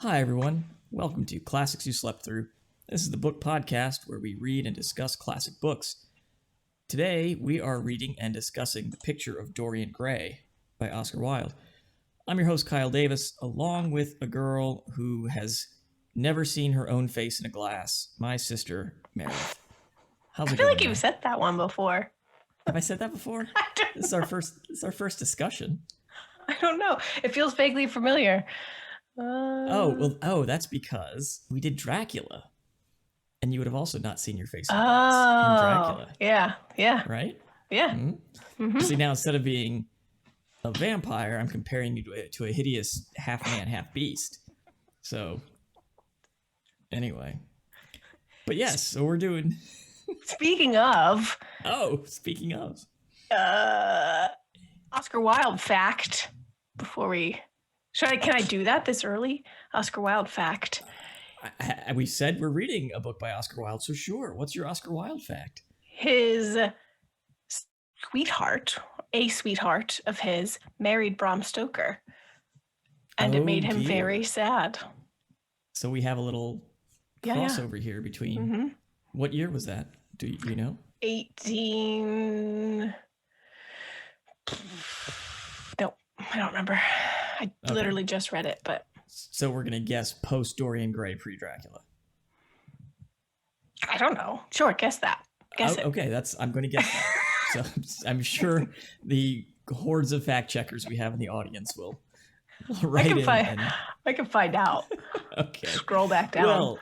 Hi, everyone. Welcome to Classics You Slept Through. This is the book podcast where we read and discuss classic books. Today, we are reading and discussing The Picture of Dorian Gray by Oscar Wilde. I'm your host, Kyle Davis, along with a girl who has never seen her own face in a glass, my sister, Meredith. How's it I feel going, like you've said that one before. Have I said that before? This is our first discussion. I don't know. It feels vaguely familiar. That's because we did Dracula. And you would have also not seen your face in Dracula. Yeah. Right? Yeah. Mm-hmm. Mm-hmm. See, now instead of being a vampire, I'm comparing you to a hideous half man, half beast. So, anyway. But yes, so we're doing... Speaking of... Oscar Wilde fact. Before we... Can I do that this early? Oscar Wilde fact. We said we're reading a book by Oscar Wilde, so sure. What's your Oscar Wilde fact? His sweetheart, a sweetheart of his, married Bram Stoker. And it made him very sad. So we have a little crossover here between... Mm-hmm. What year was that? Do you know? 18... No, I don't remember. I literally just read it, but... So we're going to guess post-Dorian Gray, pre-Dracula. I don't know. Sure, guess that. Guess it. Okay, I'm going to guess that. So I'm sure the hordes of fact checkers we have in the audience will write in. I can find out. Okay. Scroll back down. Well,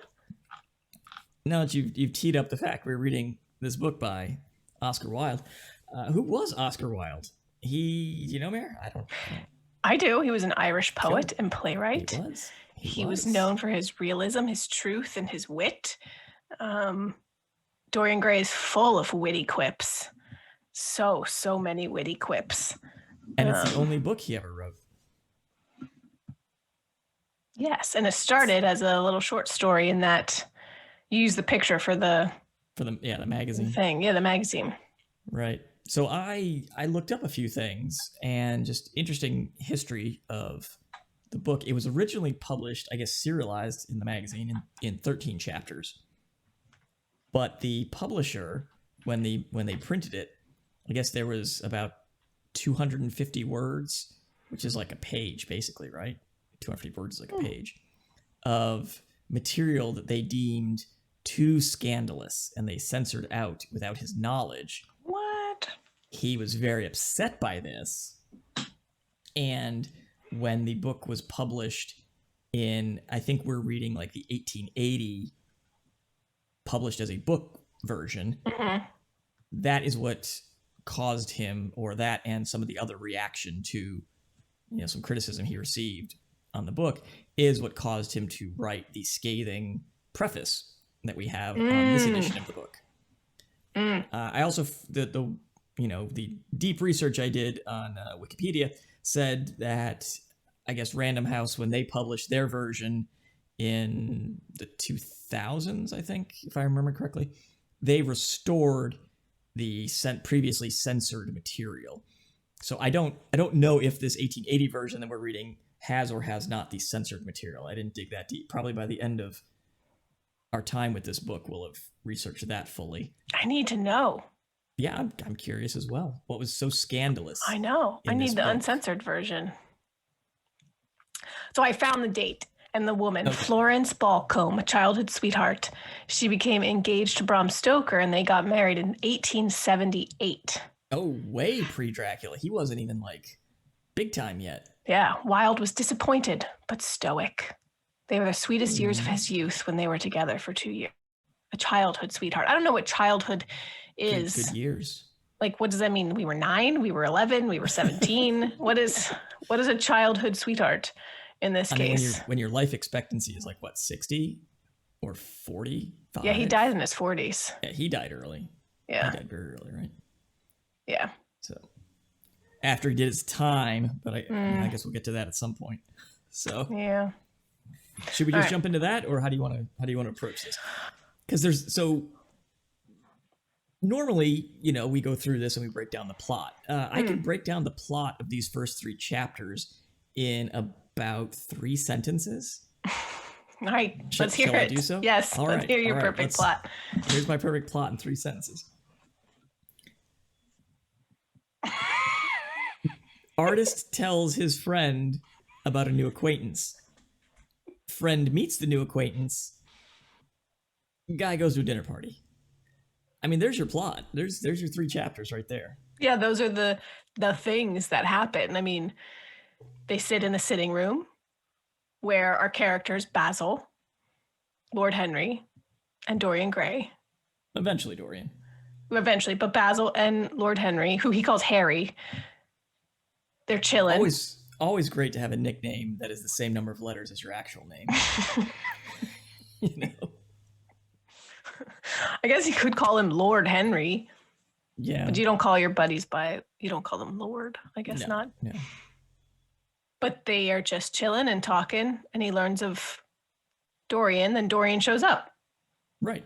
now that you've teed up the fact, we're reading this book by Oscar Wilde. Who was Oscar Wilde? Do you know, Mare? I don't know. I do. He was an Irish poet and playwright. He was. He was known for his realism, his truth, and his wit. Dorian Gray is full of witty quips. So many witty quips. And it's the only book he ever wrote. Yes, and it started as a little short story in that you use the picture for the magazine thing. Yeah, the magazine. Right. So I looked up a few things and just interesting history of the book. It was originally published, I guess, serialized in the magazine in 13 chapters. But the publisher, when they printed it, I guess there was about 250 words, which is like a page, basically, right? 250 words is like a page of material that they deemed too scandalous and they censored out without his knowledge. He was very upset by this. And when the book was published in, I think we're reading like the 1880, published as a book version, that is what caused him, or that and some of the other reaction to, some criticism he received on the book, is what caused him to write the scathing preface that we have on this edition of the book. I also, the deep research I did on Wikipedia said that, I guess, Random House, when they published their version in the 2000s, I think, if I remember correctly, they restored the previously censored material. So I don't know if this 1880 version that we're reading has or has not the censored material. I didn't dig that deep. Probably by the end of our time with this book, we'll have researched that fully. I need to know. Yeah, I'm curious as well. What was so scandalous? I know. I need the uncensored version. So I found the date and the woman, Florence Balcombe, a childhood sweetheart. She became engaged to Bram Stoker and they got married in 1878. Oh, way pre-Dracula. He wasn't even like big time yet. Yeah, Wilde was disappointed, but stoic. They were the sweetest years of his youth when they were together for 2 years. A childhood sweetheart. I don't know what childhood is. Good years. Like, what does that mean? We were 9, we were 11, we were 17. What is a childhood sweetheart in this case? When your life expectancy is like, what, 60 or 45? Yeah, he died in his 40s. Yeah, he died early. Yeah. He died very early, right? Yeah. So after he did his time, but I guess we'll get to that at some point. So yeah. Should we just jump into that, or how do you want to approach this? Because normally, we go through this and we break down the plot. I can break down the plot of these first 3 chapters in about 3 sentences. All right, let's hear shall it. I do so? Yes, All let's right, hear your all right, perfect plot. Here's my perfect plot in 3 sentences. Artist tells his friend about a new acquaintance. Friend meets the new acquaintance. Guy goes to a dinner party. I mean, there's your plot. There's your 3 chapters right there. Yeah, those are the things that happen. I mean, they sit in the sitting room where our characters, Basil, Lord Henry, and Dorian Gray. Eventually, Dorian. Eventually, but Basil and Lord Henry, who he calls Harry, they're chilling. Always great to have a nickname that is the same number of letters as your actual name. You know? I guess you could call him Lord Henry. Yeah. But you don't call your buddies you don't call them Lord. I guess not. No. But they are just chilling and talking, and he learns of Dorian. Then Dorian shows up. Right.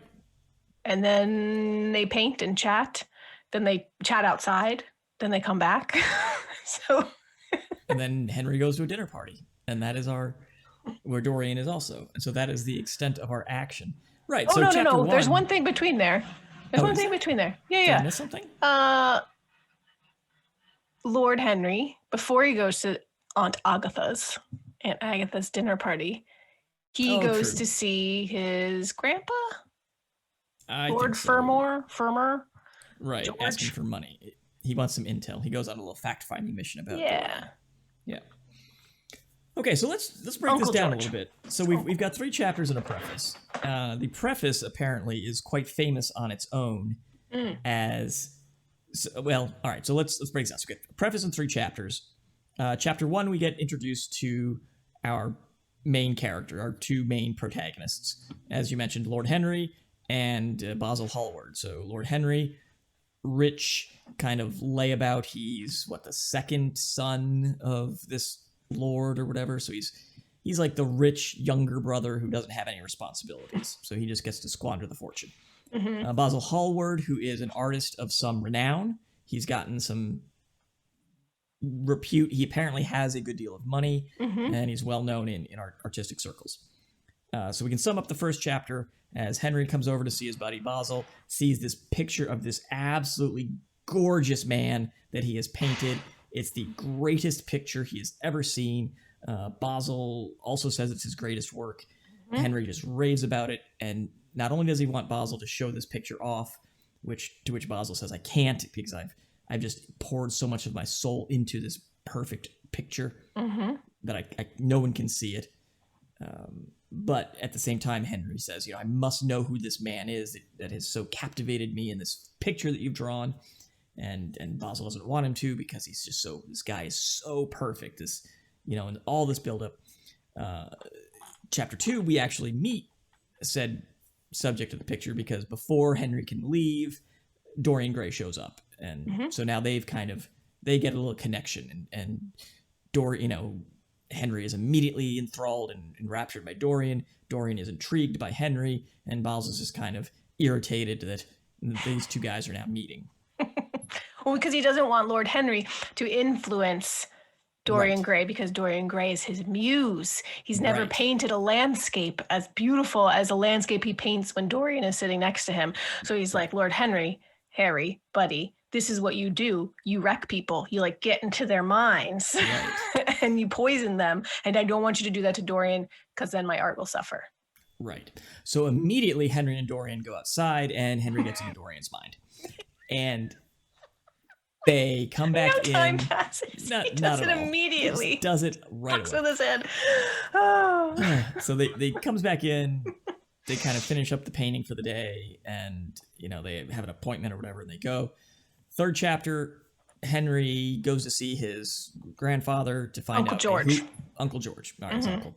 And then they paint and chat. Then they chat outside. Then they come back. And then Henry goes to a dinner party, and that is where Dorian is also. And so that is the extent of our action. Right. Oh, so no. chapter 1, There's one thing between there. There's one thing between there. Yeah. Did I miss something? Lord Henry, before he goes to Aunt Agatha's dinner party, he goes to see his grandpa, Lord Fermor. Right, George. asking for money. He wants some intel. He goes on a little fact-finding mission about Yeah. Yeah. Okay, so let's break Uncle this down George. a little bit. So we've got 3 chapters and a preface. The preface apparently is quite famous on its own as well. All right, so let's break this down. So we get preface in 3 chapters. Chapter 1, we get introduced to our main character, our 2 main protagonists, as you mentioned, Lord Henry and Basil Hallward. So Lord Henry, rich kind of layabout. He's the second son of this lord or whatever. So he's like the rich younger brother who doesn't have any responsibilities. So he just gets to squander the fortune. Mm-hmm. Basil Hallward, who is an artist of some renown. He's gotten some repute. He apparently has a good deal of money, and he's well known in our artistic circles. So we can sum up the first chapter as Henry comes over to see his buddy Basil, sees this picture of this absolutely gorgeous man that he has painted. It's the greatest picture he has ever seen. Basil also says it's his greatest work. Henry just raves about it, and not only does he want Basil to show this picture off, to which Basil says, I can't, because I've just poured so much of my soul into this perfect picture that no one can see it. But at the same time, Henry says, I must know who this man is that has so captivated me in this picture that you've drawn. And Basil doesn't want him to, because he's just this guy is so perfect. This, and all this buildup. Chapter 2, we actually meet said subject of the picture, because before Henry can leave, Dorian Gray shows up. And so now they get a little connection, and Henry is immediately enthralled and enraptured by Dorian. Dorian is intrigued by Henry, and Basil's just kind of irritated that these 2 guys are now meeting. Well, because he doesn't want Lord Henry to influence Dorian Gray, because Dorian Gray is his muse. He's never painted a landscape as beautiful as a landscape he paints when Dorian is sitting next to him. So he's like, Lord Henry, Harry, buddy, this is what you do. You wreck people. You get into their minds and you poison them. And I don't want you to do that to Dorian, because then my art will suffer. Right. So immediately Henry and Dorian go outside, and Henry gets into Dorian's mind. And they come back in. Time passes. He does it immediately. He does it right Fucks away. with his head. Oh. So they comes back in. They kind of finish up the painting for the day, and they have an appointment or whatever, and they go. 3rd chapter, Henry goes to see his grandfather to find Uncle out George. Uncle George, all right, his uncle.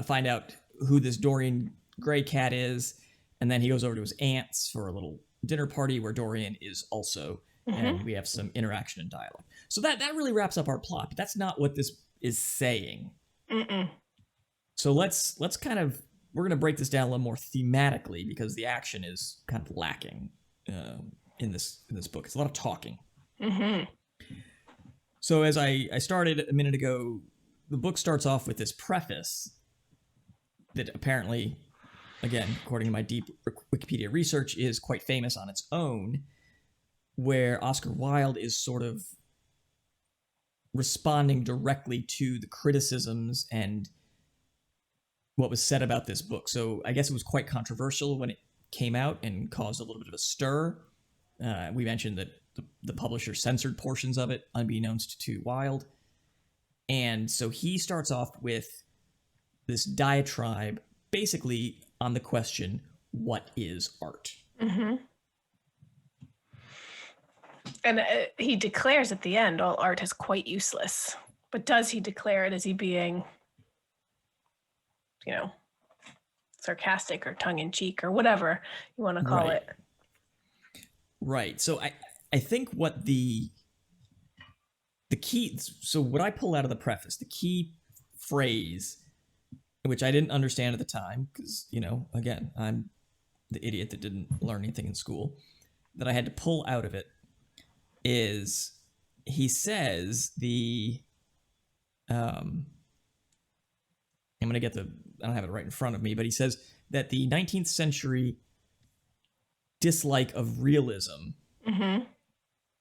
Find out who this Dorian Gray cat is, and then he goes over to his aunt's for a little dinner party where Dorian is also, and we have some interaction and dialogue. So that really wraps up our plot, but that's not what this is saying. So let's kind of, we're going to break this down a little more thematically, because the action is kind of lacking in this book. It's a lot of talking. So as I started a minute ago, the book starts off with this preface that apparently, again, according to my deep Wikipedia research, is quite famous on its own, where Oscar Wilde is sort of responding directly to the criticisms and what was said about this book. So I guess it was quite controversial when it came out and caused a little bit of a stir. We mentioned that the publisher censored portions of it, unbeknownst to Wilde. And so he starts off with this diatribe, basically on the question, what is art? Mm-hmm. And he declares at the end, all art is quite useless. But does he declare it? Is he being, sarcastic or tongue-in-cheek or whatever you want to call it? Right. So I think what the key, so what I pull out of the preface, the key phrase, which I didn't understand at the time, because, again, I'm the idiot that didn't learn anything in school, that I had to pull out of it, is he says I'm going to get I don't have it right in front of me, but he says that the 19th century dislike of realism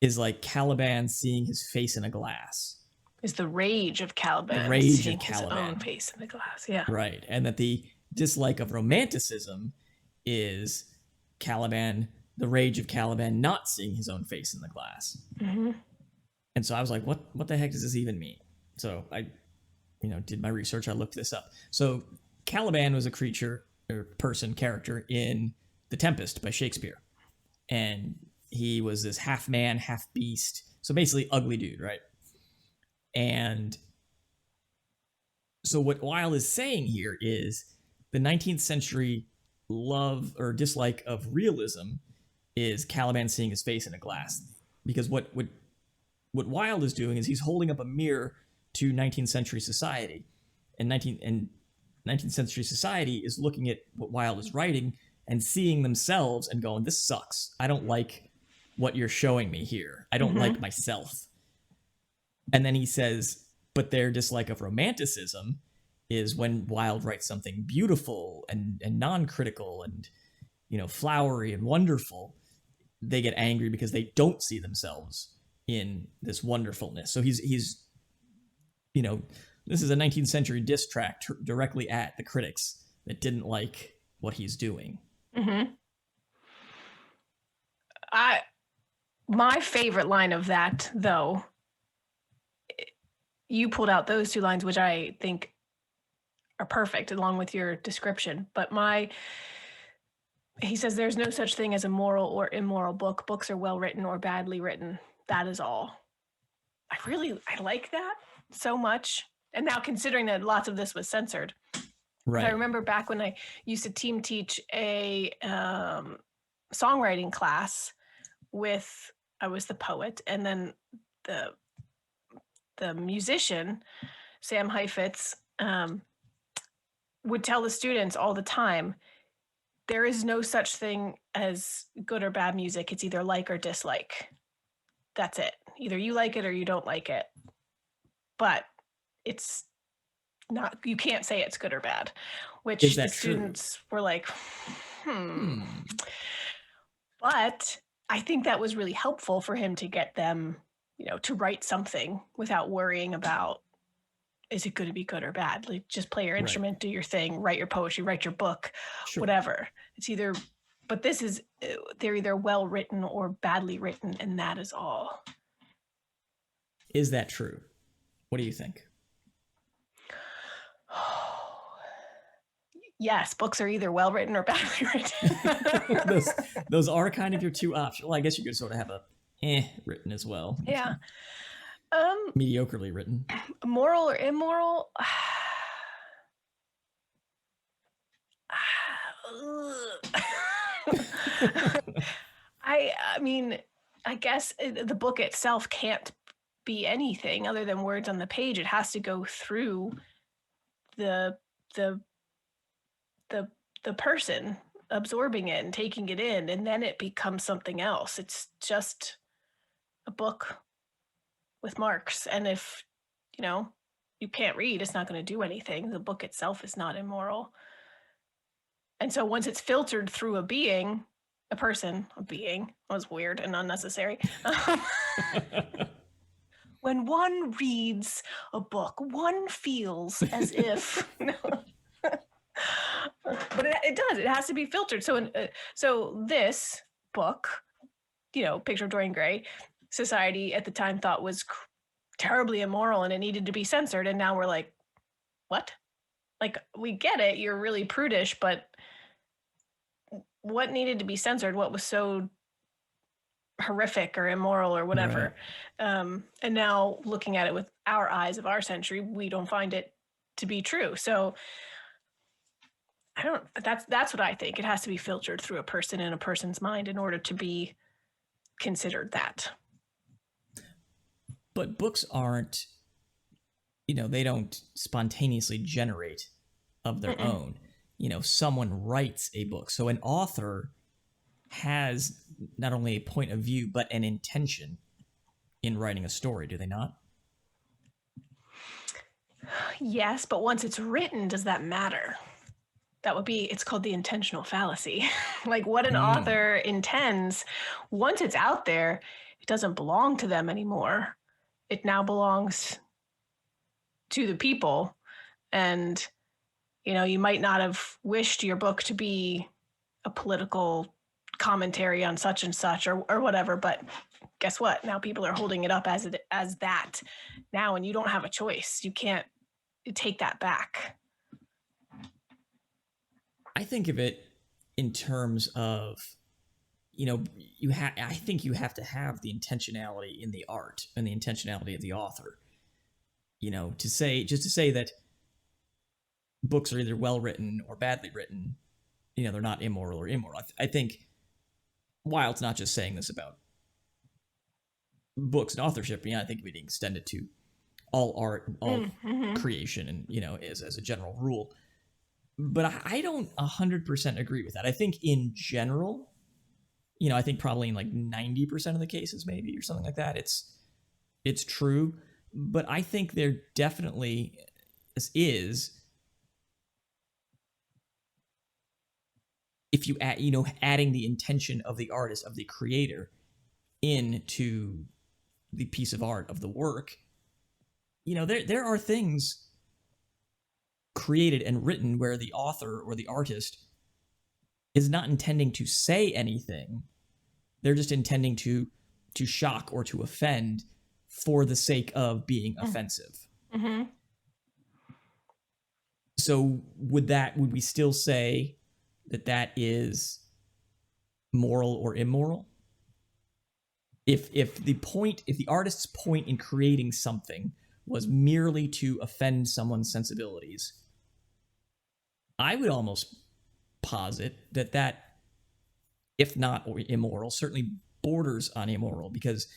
is like Caliban seeing his face in a glass. Is the rage of Caliban seeing his own face in the glass, yeah. Right, and that the dislike of romanticism is Caliban, the rage of Caliban not seeing his own face in the glass. Mm-hmm. And so I was like, what the heck does this even mean? So I, did my research. I looked this up. So Caliban was a character in The Tempest by Shakespeare. And he was this half man, half beast. So basically ugly dude, right? And so what Wilde is saying here is the 19th century love or dislike of realism is Caliban seeing his face in a glass. Because what Wilde is doing is he's holding up a mirror to 19th century society. And 19th century society is looking at what Wilde is writing and seeing themselves and going, this sucks. I don't like what you're showing me here. I don't like myself. And then he says, but their dislike of romanticism is when Wilde writes something beautiful and non-critical and, flowery and wonderful, they get angry because they don't see themselves in this wonderfulness. So he's this is a 19th century diss track directly at the critics that didn't like what he's doing. Mm-hmm. My favorite line of that, though, you pulled out those two lines, which I think are perfect along with your description. But he says, there's no such thing as a moral or immoral book. Books are well written or badly written. That is all. I like that so much. And now considering that lots of this was censored. Right. I remember back when I used to team teach a songwriting class I was the poet, and then the musician, Sam Heifetz, would tell the students all the time, there is no such thing as good or bad music. It's either like or dislike. That's it. Either you like it or you don't like it. But it's not, you can't say it's good or bad, which the students were like, But I think that was really helpful for him to get them, to write something without worrying about, is it going to be good or bad? Like, just play your instrument, do your thing, write your poetry, write your book, whatever. It's either, but they're either well written or badly written, and that is all. Is that true? What do you think? Yes, books are either well written or badly written. those are kind of your two options. Well, I guess you could sort of have a written as well. Yeah. Mediocrely written. Moral or immoral? I mean, I guess the book itself can't be anything other than words on the page. It has to go through the person absorbing it and taking it in, and then it becomes something else. It's just a book with marks, and if you can't read, it's not going to do anything. The book itself is not immoral. And so once it's filtered through a being, that was weird and unnecessary. When one reads a book, one feels as if, but it does. It has to be filtered. So this book, Picture of Dorian Gray, society at the time thought was terribly immoral and it needed to be censored. And now we're like, what? Like, we get it. You're really prudish, but what needed to be censored? What was so horrific or immoral or whatever? Right. And now looking at it with our eyes of our century, we don't find it to be true. So that's what I think. It has to be filtered through a person in a person's mind in order to be considered that. But books aren't, they don't spontaneously generate of their own. Someone writes a book. So an author has not only a point of view, but an intention in writing a story, do they not? Yes, but once it's written, does that matter? It's called the intentional fallacy. Like what an author intends, once it's out there, it doesn't belong to them anymore. It now belongs to the people. And, you might not have wished your book to be a political commentary on such and such or whatever, but guess what? Now people are holding it up as that now, and you don't have a choice. You can't take that back. I think of it in terms of, I think you have to have the intentionality in the art and the intentionality of the author. To say that books are either well written or badly written, they're not immoral or immoral. I think Wilde's not just saying this about books and authorship. I think we'd extend it to all art, all creation, and as a general rule. But I don't 100% agree with that. I think in general, I think probably in like 90% of the cases, maybe, or something like that, it's true. But I think there definitely is, if you add, adding the intention of the artist, of the creator, into the piece of art, of the work, there are things created and written where the author or the artist is not intending to say anything. They're just intending to shock or to offend for the sake of being offensive. Mm-hmm. So would we still say that is moral or immoral? If the artist's point in creating something was merely to offend someone's sensibilities, I would almost posit that, if not immoral, certainly borders on immoral, because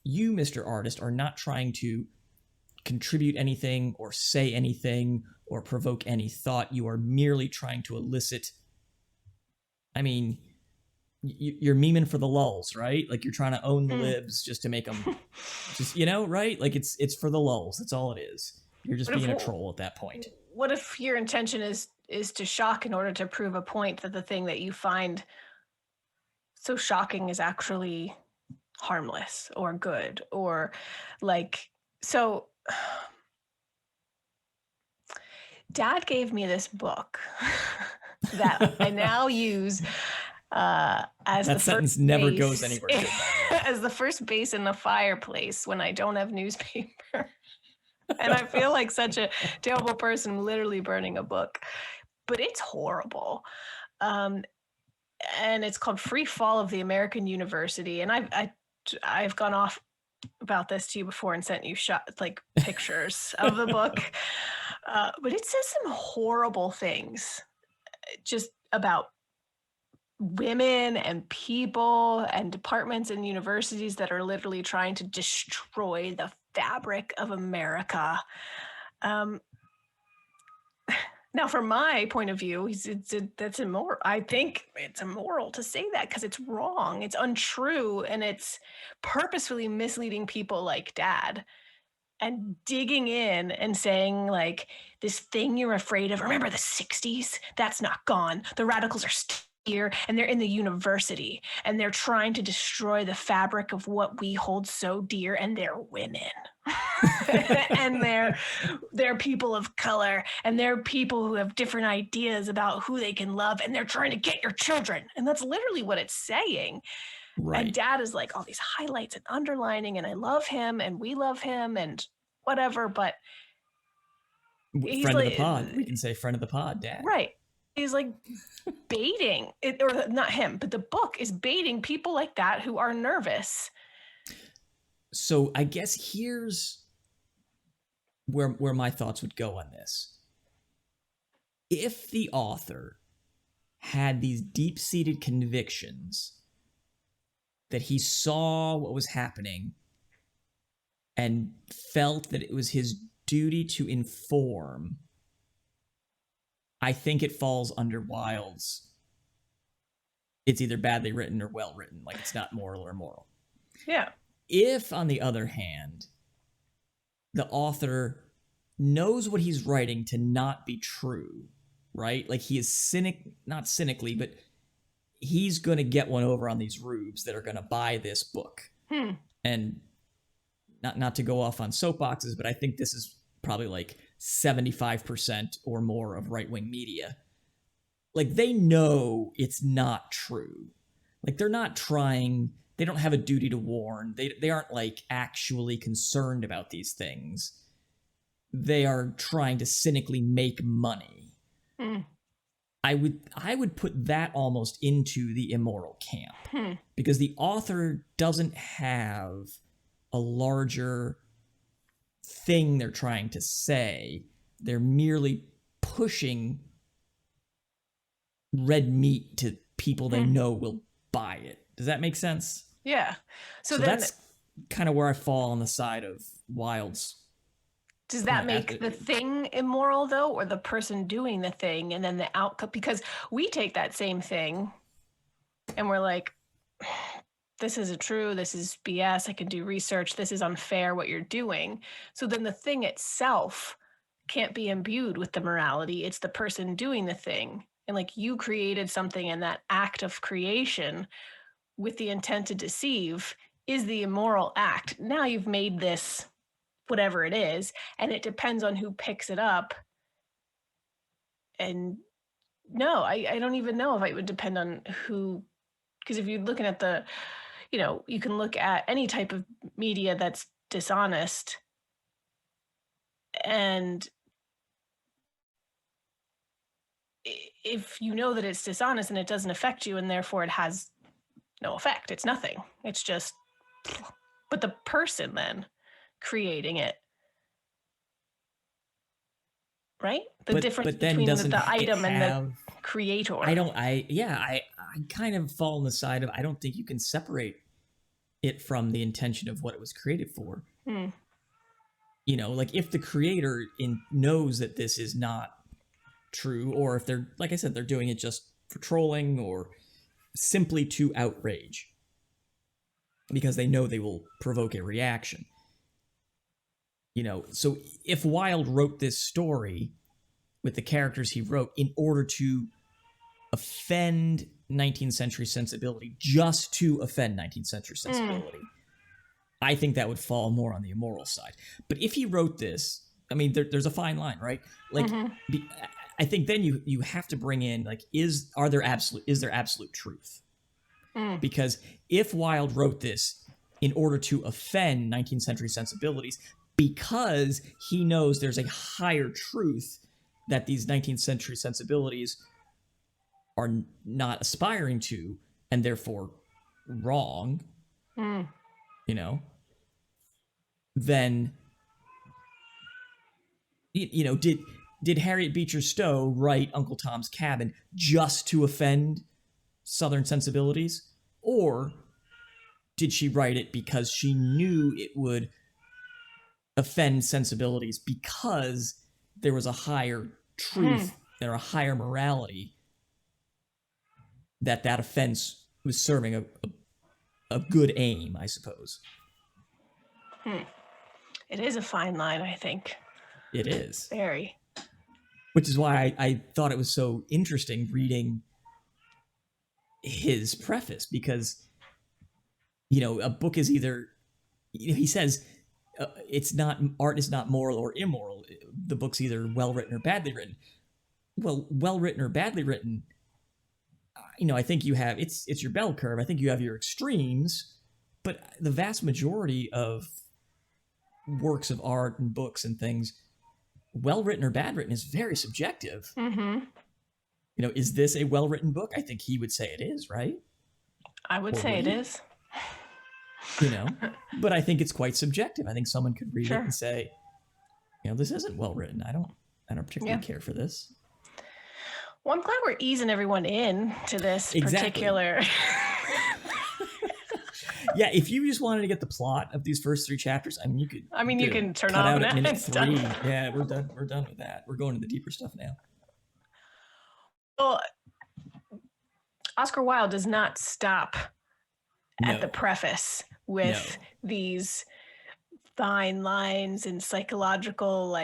you, Mr. Artist, are not trying to contribute anything or say anything or provoke any thought. You are merely trying to elicit. I mean, you're memeing for the lulz, right? Like you're trying to own the libs just to make them, just right? Like it's for the lulz. That's all it is. You're just being a troll at that point. What if your intention is to shock in order to prove a point that the thing that you find so shocking is actually harmless or good, or like, so Dad gave me this book that I now use as that the sentence first never base, goes anywhere good, as the first base in the fireplace when I don't have newspaper. And I feel like such a terrible person, literally burning a book, but it's horrible. And it's called Free Fall of the American University. And I've gone off about this to you before and sent you pictures of the book. But it says some horrible things just about women and people and departments and universities that are literally trying to destroy the fabric of America. Now, from my point of view, that's immoral. I think it's immoral to say that because it's wrong. It's untrue, and it's purposefully misleading people like Dad and digging in and saying, like, this thing you're afraid of, remember the 60s? That's not gone. The radicals are still here, and they're in the university, and they're trying to destroy the fabric of what we hold so dear, and they're women. And they're people of color, and they're people who have different ideas about who they can love, and they're trying to get your children. And that's literally what it's saying. Right. And Dad is like all these highlights and underlining, and I love him, and we love him, and whatever. But he's Friend like, of the pod. We can say friend of the pod, Dad. right? He's like baiting it, or not him, but the book is baiting people like that who are nervous. So I guess here's where my thoughts would go on this. If the author had these deep-seated convictions that he saw what was happening and felt that it was his duty to inform, I think it falls under Wilde's. It's either badly written or well written, like it's not moral or moral. Yeah. If, on the other hand, the author knows what he's writing to not be true, right? Like he is not cynically, but he's going to get one over on these rubes that are going to buy this book. And not to go off on soapboxes, but I think this is probably like 75% or more of right-wing media. Like they know it's not true. Like they're not trying, they don't have a duty to warn. They aren't like actually concerned about these things. They are trying to cynically make money. I would put that almost into the immoral camp because the author doesn't have a larger thing they're trying to say. They're merely pushing red meat to people they know will buy it. Does that make sense? Yeah. So then, that's kind of where I fall on the side of Wilde's. Does that make the thing immoral, though, or the person doing the thing and then the outcome? Because we take that same thing and we're like, this isn't true. This is BS. I can do research. This is unfair what you're doing. So then the thing itself can't be imbued with the morality. It's the person doing the thing. And like you created something, and that act of creation with the intent to deceive is the immoral act. Now you've made this whatever it is, and it depends on who picks it up. And no, I don't even know if it would depend on who, because if you're looking at the, you can look at any type of media that's dishonest, and if you know that it's dishonest and it doesn't affect you, and therefore it has no effect, it's nothing. It's just, but the person then creating it, right? The difference between the item and the creator. I kind of fall on the side of, I don't think you can separate it from the intention of what it was created for. Like if the creator knows that this is not true, or if they're, like I said, they're doing it just for trolling or simply to outrage because they know they will provoke a reaction. So if Wilde wrote this story with the characters he wrote in order to offend 19th century sensibility, just to offend 19th century sensibility, I think that would fall more on the immoral side. But if he wrote this, I mean, there's a fine line, right? Like, I think then you have to bring in, like, is there absolute truth? Because if Wilde wrote this in order to offend 19th century sensibilities, because he knows there's a higher truth that these 19th century sensibilities are not aspiring to, and therefore wrong, then, did Harriet Beecher Stowe write Uncle Tom's Cabin just to offend Southern sensibilities? Or did she write it because she knew it would offend sensibilities because there was a higher truth or a higher morality that offense was serving a good aim, I suppose? It is a fine line, I think. It is. Very. Which is why I thought it was so interesting reading his preface, because, a book is either, he says, art is not moral or immoral. The book's either well written or badly written. Well written or badly written, I think you have, it's your bell curve. I think you have your extremes, but the vast majority of works of art and books and things, well written or bad written, is very subjective. Mm-hmm. Is this a well written book? I think he would say it is, right? I would say it is. But I think it's quite subjective. I think someone could read Sure. it and say, this isn't well written. I don't particularly care for this. Well, I'm glad we're easing everyone in to this Exactly. particular. Yeah, if you just wanted to get the plot of these first 3 chapters, you could. You can turn cut off out now. at minute It's 3. done. Yeah, we're done. We're done with that. We're going to the deeper stuff now. Well, Oscar Wilde does not stop at the preface with these fine lines and psychological,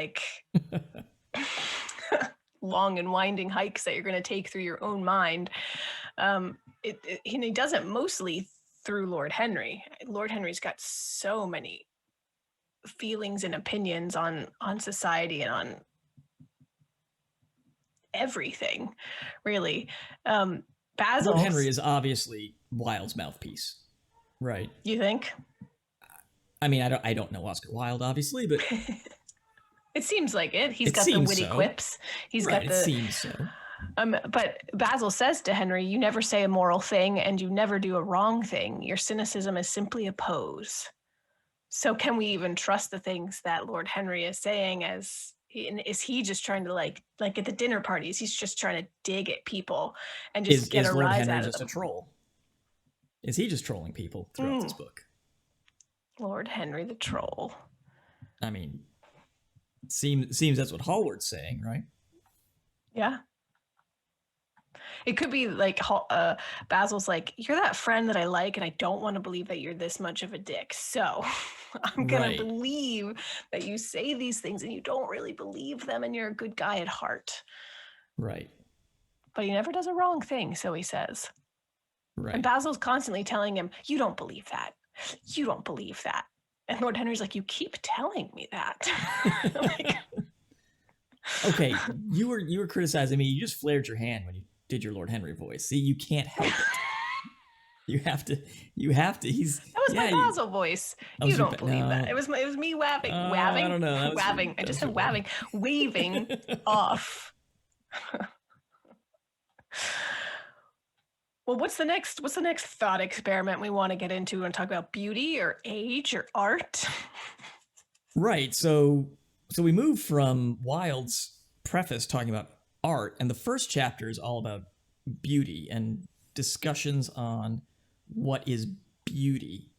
long and winding hikes that you're going to take through your own mind. He does it mostly through Lord Henry. Lord Henry's got so many feelings and opinions on society and on everything, really. Basil. Lord Henry is obviously Wilde's mouthpiece, right? You think? I don't know Oscar Wilde, obviously, but it seems like it. He's got the witty quips. He's got the. It seems so. But Basil says to Henry, "You never say a moral thing, and you never do a wrong thing. Your cynicism is simply a pose." So, can we even trust the things that Lord Henry is saying? Is he just trying to like at the dinner parties? He's just trying to dig at people and just get a Lord rise Henry out of just them. a troll? Is he just trolling people throughout this book? Lord Henry the troll. Seems that's what Hallward's saying, right? Yeah. It could be like Basil's like, "You're that friend that I like, and I don't want to believe that you're this much of a dick. So I'm going to believe that you say these things and you don't really believe them and you're a good guy at heart." Right. But he never does a wrong thing, so he says. Right. And Basil's constantly telling him, "You don't believe that. You don't believe that." And Lord Henry's like, "You keep telling me that." Okay, you were criticizing me. You just flared your hand when you did your Lord Henry voice. See, you can't help it. You have to. He's. That was my Basil voice. You don't believe that. It was me wabbing. I don't know. Wabbing. I just said wabbing. Waving off. Well, what's the next thought experiment we want to get into and talk about? Beauty or age or art? Right. So we move from Wilde's preface talking about art, and the first chapter is all about beauty and discussions on what is beauty,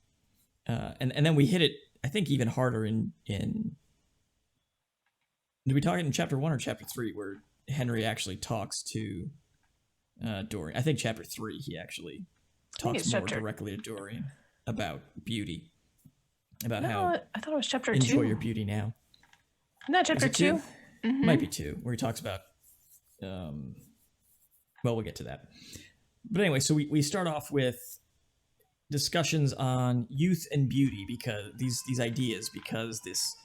and then we hit it, I think, even harder in did we talk it in chapter 1 or chapter 3 where Henry actually talks to Dorian? I think chapter 3 he actually talks more directly to Dorian about beauty, about how I thought it was chapter 2. Enjoy your beauty now. No, chapter 2. Mm-hmm. Might be 2, where he talks about well, we'll get to that. But anyway, so we start off with discussions on youth and beauty, because these ideas, because this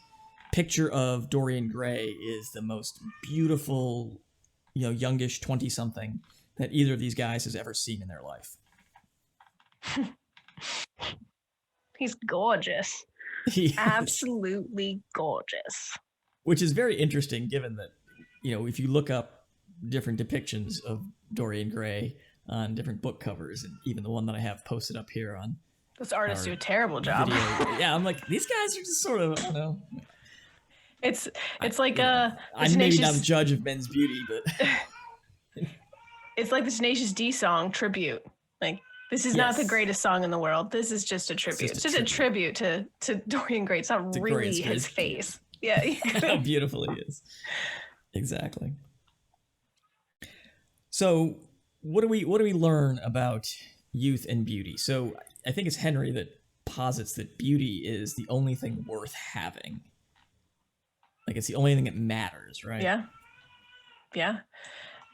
picture of Dorian Gray is the most beautiful, youngish 20-something that either of these guys has ever seen in their life. He's gorgeous. Absolutely gorgeous. Which is very interesting, given that, if you look up different depictions of Dorian Gray on different book covers, and even the one that I have posted up here on. Those artists do a terrible job. Yeah, I'm like, these guys are just sort of, I don't know. It's like I'm maybe not a judge of men's beauty, but it's like the Tenacious D song tribute. Like, this is not the greatest song in the world. This is just a tribute. It's just a tribute to Dorian Gray. It's not really his face. Yeah. How beautiful he is. Exactly. So what do we learn about youth and beauty? So I think it's Henry that posits that beauty is the only thing worth having. Like, it's the only thing that matters, right? Yeah.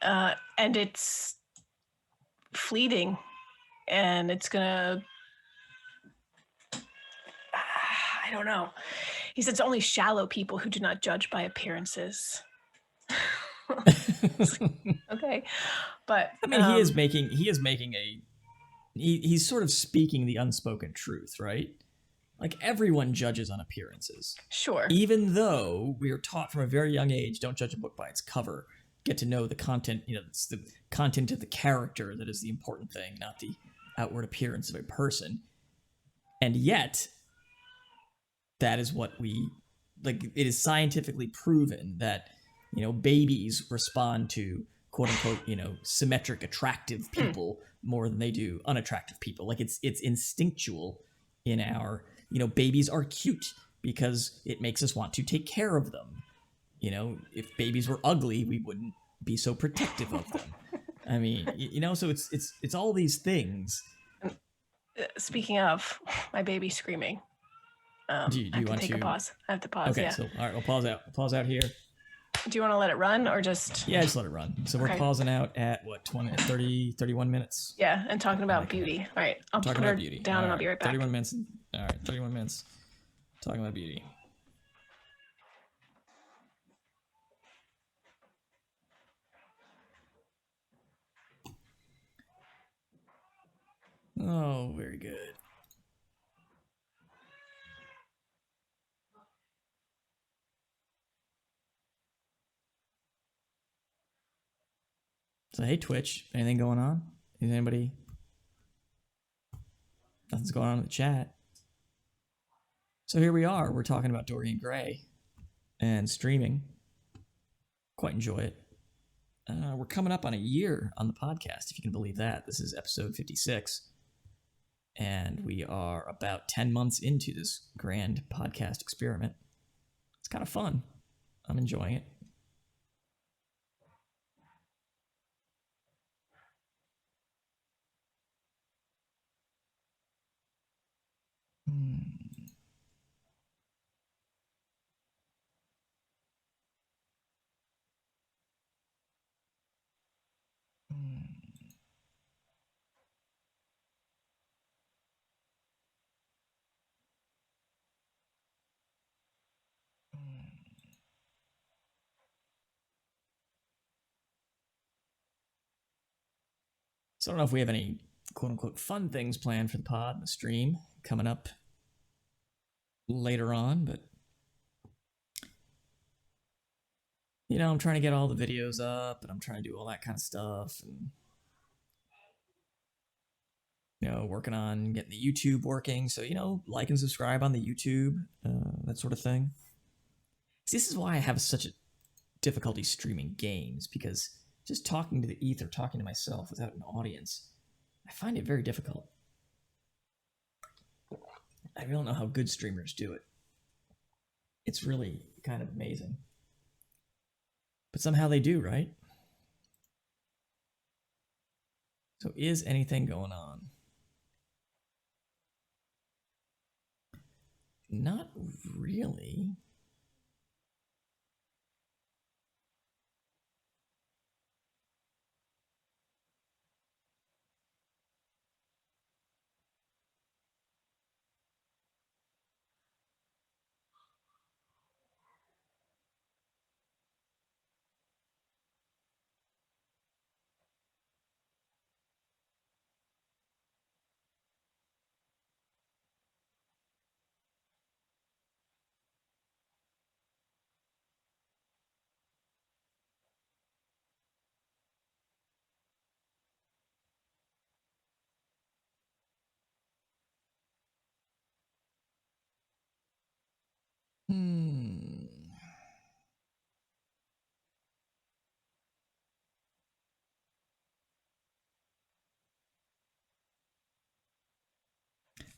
And it's fleeting, and it's gonna, I don't know. He said it's only shallow people who do not judge by appearances. Okay. But I mean, he's sort of speaking the unspoken truth, right? Like, everyone judges on appearances. Sure. Even though we are taught from a very young age, don't judge a book by its cover. Get to know the content, it's the content of the character that is the important thing, not the outward appearance of a person. And yet, that is what it is scientifically proven that, babies respond to quote unquote, symmetric, attractive people more than they do unattractive people. Like, it's instinctual in our, babies are cute because it makes us want to take care of them. If babies were ugly, we wouldn't be so protective of them. I mean, so it's all these things. Speaking of, my baby screaming. Do you want to take a pause? I have to pause. Okay, yeah. so all right, we'll pause out. We'll pause out here. Do you want to let it run or just? Yeah, just let it run. So we're pausing out at what, 31 minutes? Yeah, and talking about beauty. All right, I'll put her down and I'll be right back. 31 minutes. All right, 31 minutes talking about beauty. Oh, very good. So, hey, Twitch, anything going on? Is anybody? Nothing's going on in the chat. So here we are. We're talking about Dorian Gray and streaming. Quite enjoy it. We're coming up on a year on the podcast, if you can believe that. This is episode 56. And we are about 10 months into this grand podcast experiment. It's kind of fun. I'm enjoying it. So I don't know if we have any quote-unquote fun things planned for the pod and the stream coming up later on, but I'm trying to get all the videos up, and I'm trying to do all that kind of stuff, and working on getting the YouTube working. So, like and subscribe on the YouTube, that sort of thing. See, this is why I have such a difficulty streaming games, because just talking to the ether, talking to myself without an audience, I find it very difficult. I don't know how good streamers do it. It's really kind of amazing. But somehow they do, right? So is anything going on? Not really.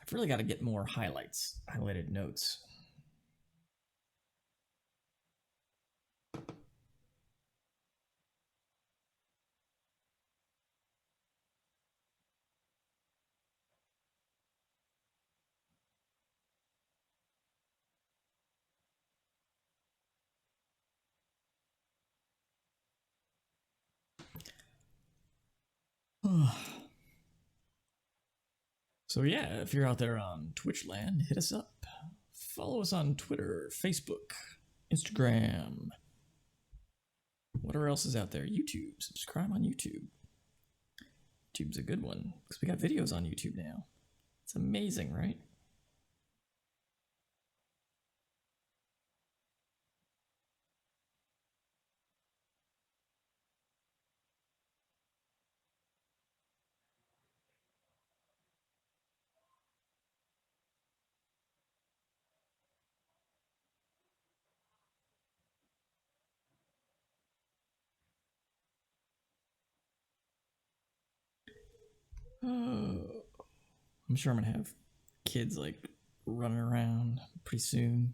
I've really got to get more highlighted notes. So yeah, if you're out there on Twitch land, hit us up. Follow us on Twitter, Facebook, Instagram. What else is out there? YouTube. Subscribe on YouTube. YouTube's a good one because we got videos on YouTube now. It's amazing, right? I'm sure I'm gonna have kids like running around pretty soon.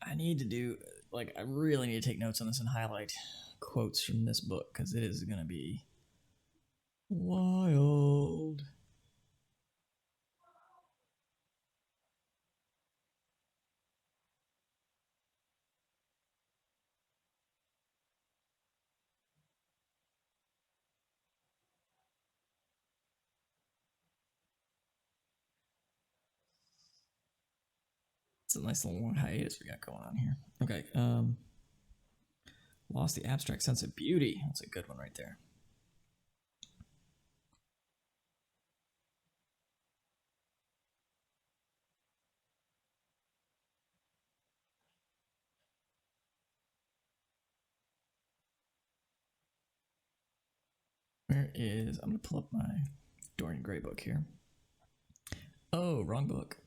I need to do, I really need to take notes on this and highlight quotes from this book because it is gonna be wild. It's a nice little long hiatus we got going on here. Okay. Lost the abstract sense of beauty. That's a good one right there. Where is, I'm going to pull up my Dorian Gray book here. Oh, wrong book.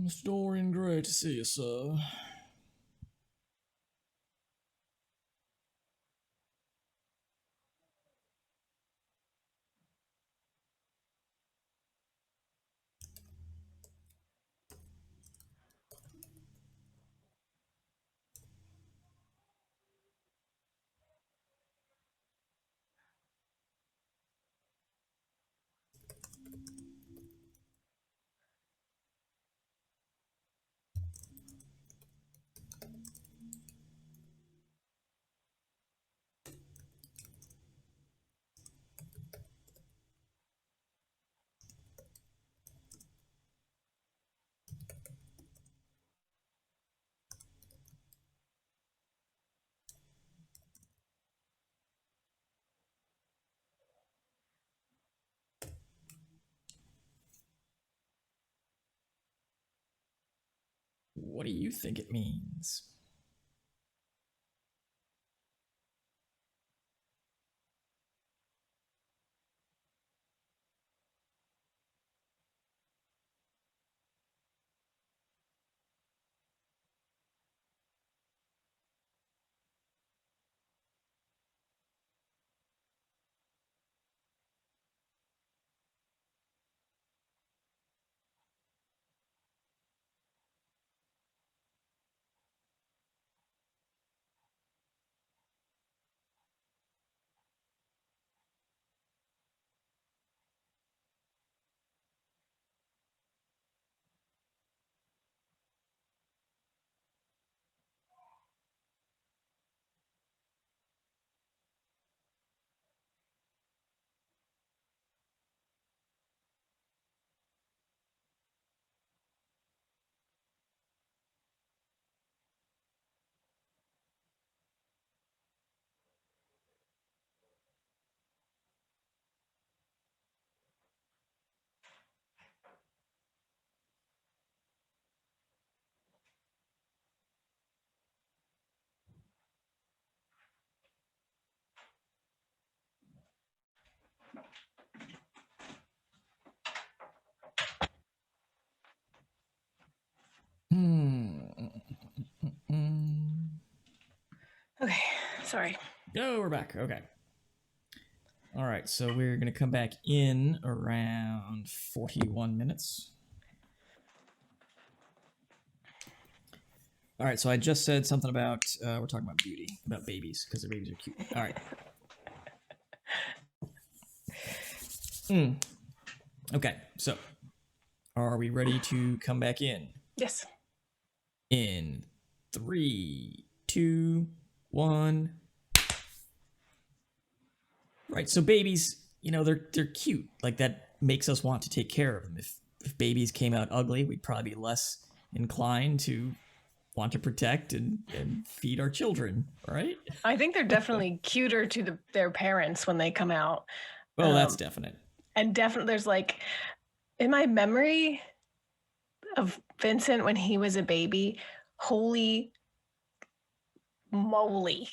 Mr. Dorian Gray, to see you, sir. What do you think it means? Okay, sorry. Oh, we're back. Okay. All right, so we're going to come back in around 41 minutes. All right, so I just said something about, we're talking about beauty, about babies, because the babies are cute. All right. Okay, so are we ready to come back in? Yes. In 3, 2, 1. Right, so babies, they're cute. Like, that makes us want to take care of them. If babies came out ugly, we'd probably be less inclined to want to protect and feed our children, right? I think they're definitely cuter to their parents when they come out. Well, that's definite. And definitely there's like, in my memory of Vincent when he was a baby, holy moly.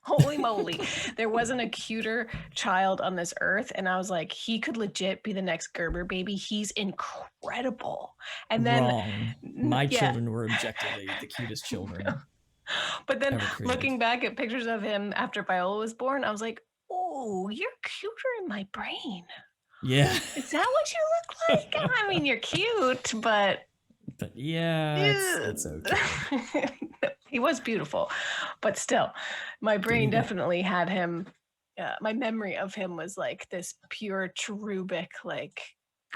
Holy moly. There wasn't a cuter child on this earth. And I was like, he could legit be the next Gerber baby. He's incredible. And then Wrong. My children were objectively the cutest children. But then looking back at pictures of him after Viola was born, I was like, oh, you're cuter in my brain. Yeah. Is that what you look like? I mean, you're cute, but yeah, it's okay. He was beautiful, but still, my brain definitely had him. My memory of him was like this pure cherubic, like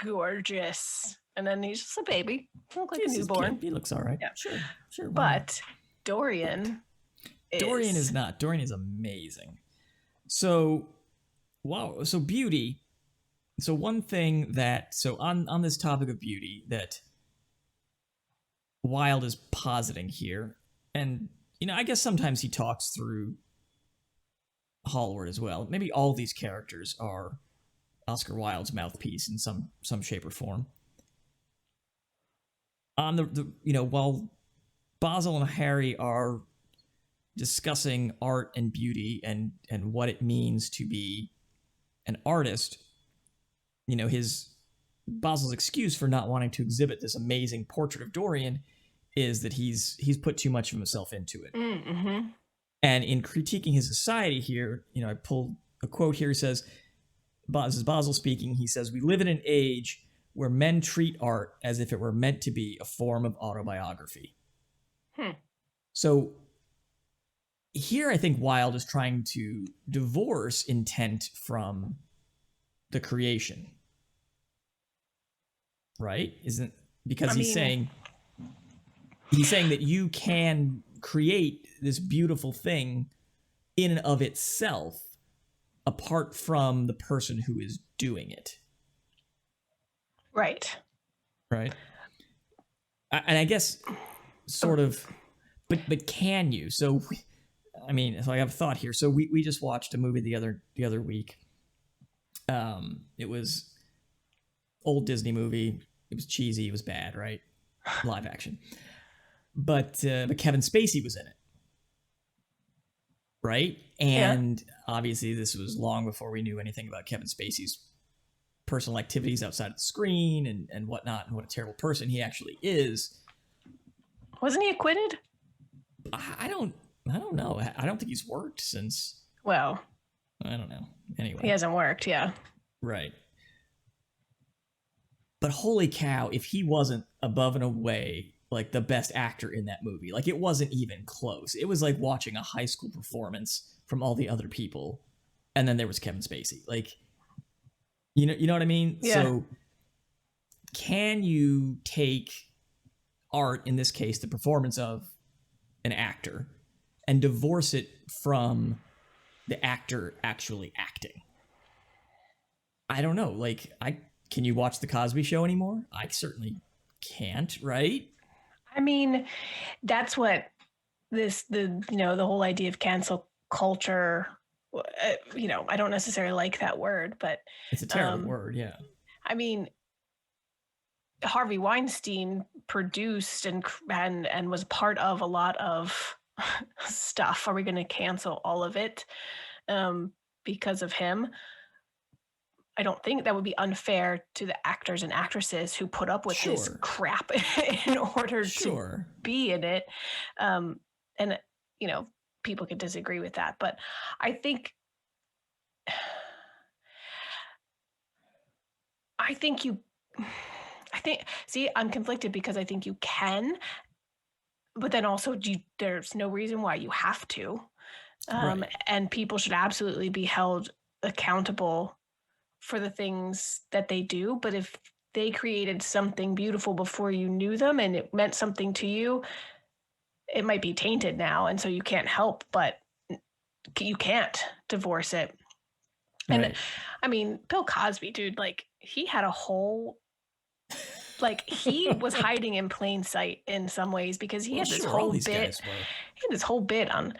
gorgeous, and then he's just a baby. He looked like a newborn. He looks all right. Yeah. Sure. But Dorian is not. Dorian is amazing. So, wow. So beauty. So one thing on this topic of beauty that Wilde is positing here, and I guess sometimes he talks through Hallward as well. Maybe all these characters are Oscar Wilde's mouthpiece in some shape or form. On while Basil and Harry are discussing art and beauty and what it means to be an artist, Basil's excuse for not wanting to exhibit this amazing portrait of Dorian is that he's put too much of himself into it. Mm-hmm. And in critiquing his society here, I pulled a quote here. He says, this is Basil speaking, he says, "We live in an age where men treat art as if it were meant to be a form of autobiography." So here I think Wilde is trying to divorce intent from the creation. Right? He's saying that you can create this beautiful thing in and of itself apart from the person who is doing it. Right. And I guess sort of, but can you? So, I have a thought here. So we just watched a movie the other week. It was old Disney movie. It was cheesy. It was bad, right? Live action. But Kevin Spacey was in it. Right? And obviously this was long before we knew anything about Kevin Spacey's personal activities outside of the screen and whatnot, and what a terrible person he actually is. Wasn't he acquitted? I don't know. I don't think he's worked since. Well, I don't know. Anyway. He hasn't worked, yeah. Right. But holy cow, if he wasn't above and away like the best actor in that movie, like it wasn't even close. It was like watching a high school performance from all the other people, and then there was Kevin Spacey. Like, you know what I mean? Yeah. So can you take art, in this case, the performance of an actor, and divorce it from the actor actually acting? I don't know. Like, can you watch The Cosby Show anymore? I certainly can't, right? I mean, that's what the whole idea of cancel culture, I don't necessarily like that word, but it's a terrible word. Yeah. I mean, Harvey Weinstein produced and was part of a lot of stuff. Are we going to cancel all of it because of him? I don't think that would be unfair to the actors and actresses who put up with this crap in order to be in it. And, people could disagree with that. But I think I think see, I'm conflicted because I think you can, but then also there's no reason why you have to. Right. And people should absolutely be held accountable for the things that they do. But if they created something beautiful before you knew them and it meant something to you, it might be tainted now. And so you can't help, but you can't divorce it. And Right. I mean, Bill Cosby, dude, like he had a whole, like he was hiding in plain sight in some ways because he Well, had this sure, all whole these bit. guys were. He had this whole bit on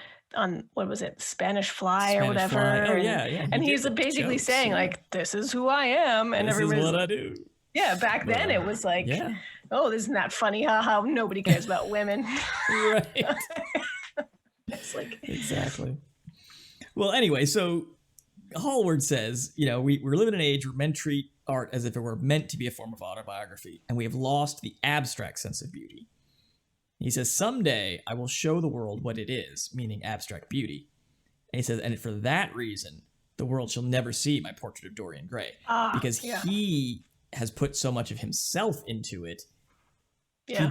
what was it, Spanish Fly or Spanish whatever. Fly. Oh, and, yeah, yeah. And He he's did basically jokes, saying yeah. like, "This is who I am," and This is everybody's what I do. yeah. Back then, it was like, Yeah. "Oh, isn't that funny? How nobody cares about women." Right. It's like Exactly. Well, anyway, so Hallward says, we're living in an age where men treat art as if it were meant to be a form of autobiography, and we have lost the abstract sense of beauty. He says, someday I will show the world what it is, meaning abstract beauty. And he says, and for that reason, the world shall never see my portrait of Dorian Gray. Because he has put so much of himself into it. Yeah.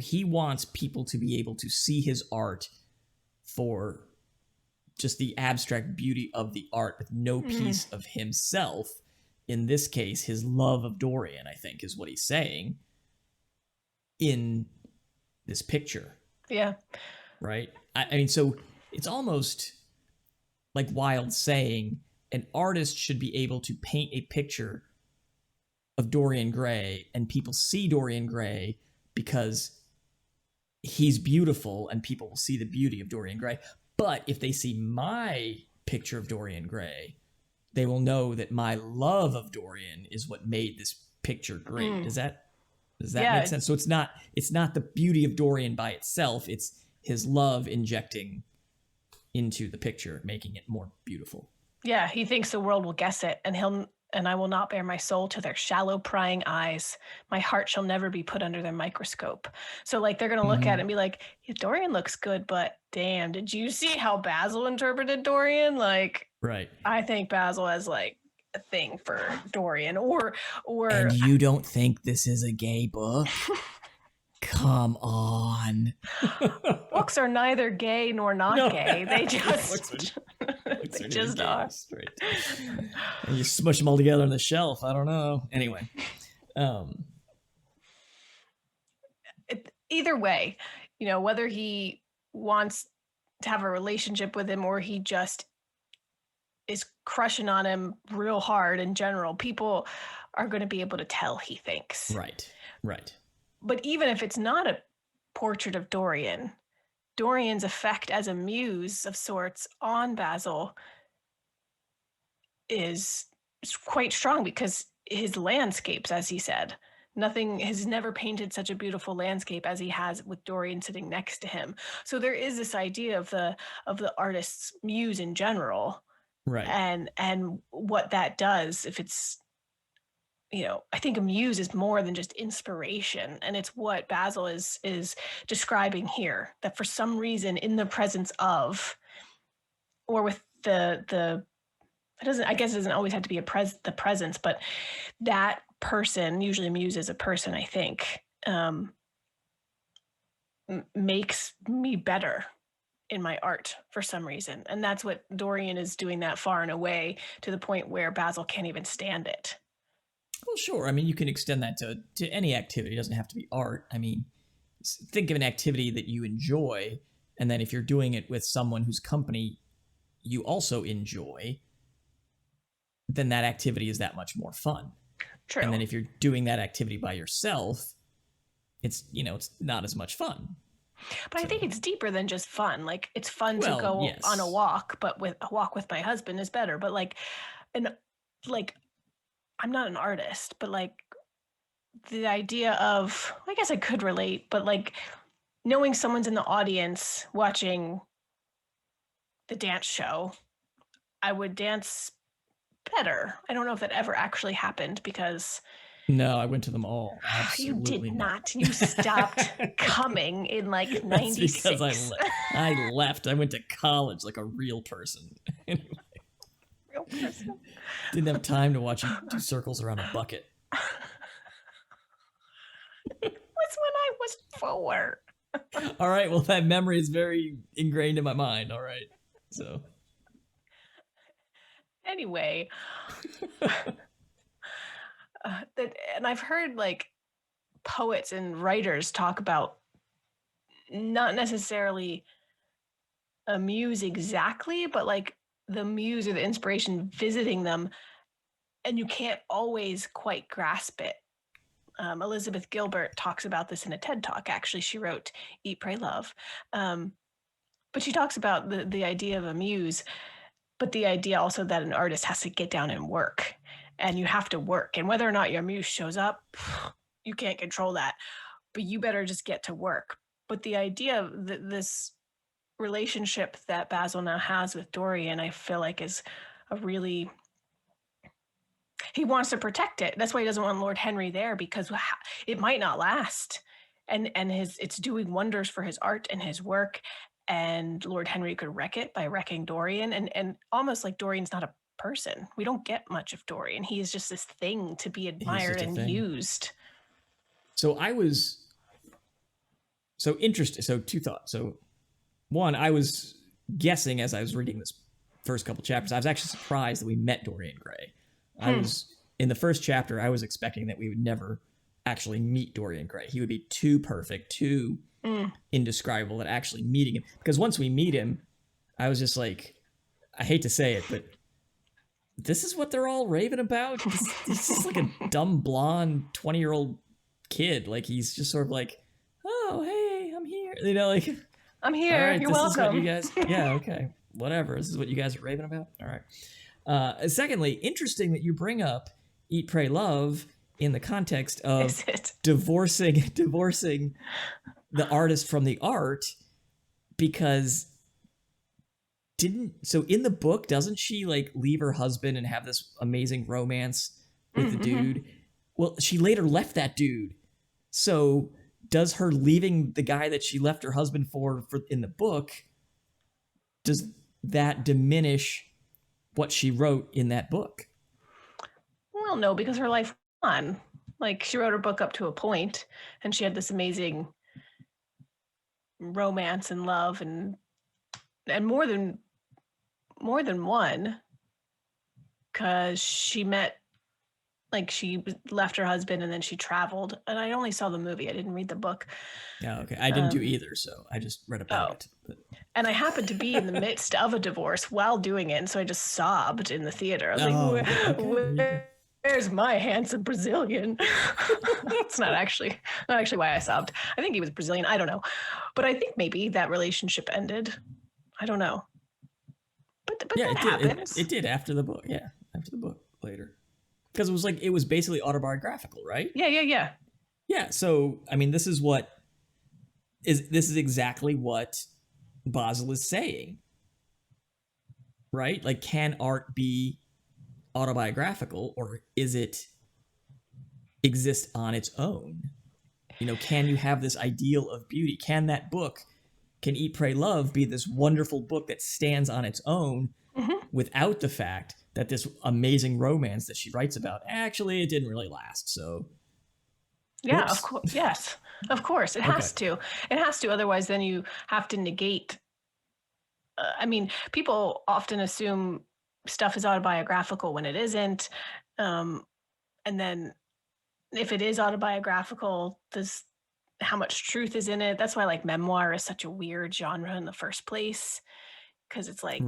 He wants people to be able to see his art for just the abstract beauty of the art with no piece of himself. In this case, his love of Dorian, I think, is what he's saying in this picture. Yeah. Right? I mean, so it's almost like Wilde saying an artist should be able to paint a picture of Dorian Gray and people see Dorian Gray because he's beautiful and people will see the beauty of Dorian Gray. But if they see my picture of Dorian Gray, they will know that my love of Dorian is what made this picture great. Does that make sense? So it's not the beauty of Dorian by itself. It's his love injecting into the picture, making it more beautiful. Yeah, he thinks the world will guess it, and I will not bare my soul to their shallow prying eyes. My heart shall never be put under their microscope. So like they're gonna look at it and be like, yeah, Dorian looks good, but damn, did you see how Basil interpreted Dorian? Like, right. I think Basil has like a thing for Dorian, or And you don't think this is a gay book? Come on. Books are neither gay nor not gay. They just they just are. Right. And you smush them all together on the shelf. I don't know. Anyway. Either way, whether he wants to have a relationship with him or he just is crushing on him real hard in general, people are going to be able to tell, he thinks. Right. But even if it's not a portrait of Dorian's effect as a muse of sorts on Basil is quite strong because his landscapes, as he said, nothing has never painted such a beautiful landscape as he has with Dorian sitting next to him. So there is this idea of the artist's muse in general, right? And what that does, if it's, I think a muse is more than just inspiration, and it's what Basil is describing here. That for some reason, in the presence of, or with the I guess it doesn't always have to be the presence, but that person, usually a muse is a person, I think, makes me better in my art for some reason. And that's what Dorian is doing, that far and away, to the point where Basil can't even stand it. Well, sure. I mean, you can extend that to any activity. It doesn't have to be art. I mean, think of an activity that you enjoy, and then if you're doing it with someone whose company you also enjoy, then that activity is that much more fun. True. And then if you're doing that activity by yourself, it's not as much fun. But I think it's deeper than just fun. Like, it's fun to go on a walk, but a walk with my husband is better. But I'm not an artist, but like the idea of, I guess I could relate, but like knowing someone's in the audience watching the dance show, I would dance better. I don't know if that ever actually happened because... No, I went to them all. Absolutely you did not. You stopped coming in like 96. That's because I left. I went to college like a real person. Anyway. Real person. Didn't have time to watch you do circles around a bucket. It was when I was 4. All right. Well, that memory is very ingrained in my mind. All right. So. Anyway, and I've heard like poets and writers talk about not necessarily a muse exactly, but like the muse or the inspiration visiting them, and you can't always quite grasp it. Elizabeth Gilbert talks about this in a TED Talk. Actually, she wrote Eat, Pray, Love. But she talks about the idea of a muse, but the idea also that an artist has to get down and work, and you have to work. And whether or not your muse shows up, you can't control that, but you better just get to work. But the idea of this relationship that Basil now has with Dorian, I feel like is a really... He wants to protect it. That's why he doesn't want Lord Henry there, because it might not last. And it's doing wonders for his art and his work. And Lord Henry could wreck it by wrecking Dorian. And almost like Dorian's not a person. We don't get much of Dorian. He is just this thing to be admired and used. So I was so interested. So 2 thoughts. So one, I was guessing as I was reading this first couple chapters, I was actually surprised that we met Dorian Gray. I was in the first chapter, I was expecting that we would never actually meet Dorian Gray. He would be too perfect, too indescribable at actually meeting him. Because once we meet him, I was just like, I hate to say it, but this is what they're all raving about? This is like a dumb, blonde, 20-year-old kid. Like, he's just sort of like, oh, hey, I'm here. You know, like, I'm here. All right, You're this welcome. Is what you guys, yeah, okay. Whatever. This is what you guys are raving about? All right. Secondly, interesting that you bring up Eat, Pray, Love in the context of divorcing the artist from the art, because so in the book, doesn't she like leave her husband and have this amazing romance with the dude? Well, she later left that dude. So does her leaving the guy that she left her husband for in the book, does that diminish what she wrote in that book? Well, no, because her life went on. Like, she wrote her book up to a point, and she had this amazing romance and love, and more than one, because she met, like, she left her husband and then she traveled. And I only saw the movie. I didn't read the book. Yeah, okay. I didn't do either, so I just read about it. But. And I happened to be in the midst of a divorce while doing it, and so I just sobbed in the theater. I was like, where's my handsome Brazilian? It's not actually why I sobbed. I think he was Brazilian. I don't know. But I think maybe that relationship ended. I don't know. But yeah, that happens. It did after the book. Yeah, after the book later. Because it was basically autobiographical, right? Yeah. Yeah, so, I mean, this is exactly what Basil is saying, right? Like, can art be autobiographical, or is it exist on its own? You know, can you have this ideal of beauty? Can Eat, Pray, Love be this wonderful book that stands on its own without the fact that this amazing romance that she writes about, actually, it didn't really last, so... Yeah, of course. Yes, of course. It has to. It has to. Otherwise, then you have to negate. I mean, people often assume stuff is autobiographical when it isn't. And then if it is autobiographical, how much truth is in it? That's why, like, memoir is such a weird genre in the first place, because it's like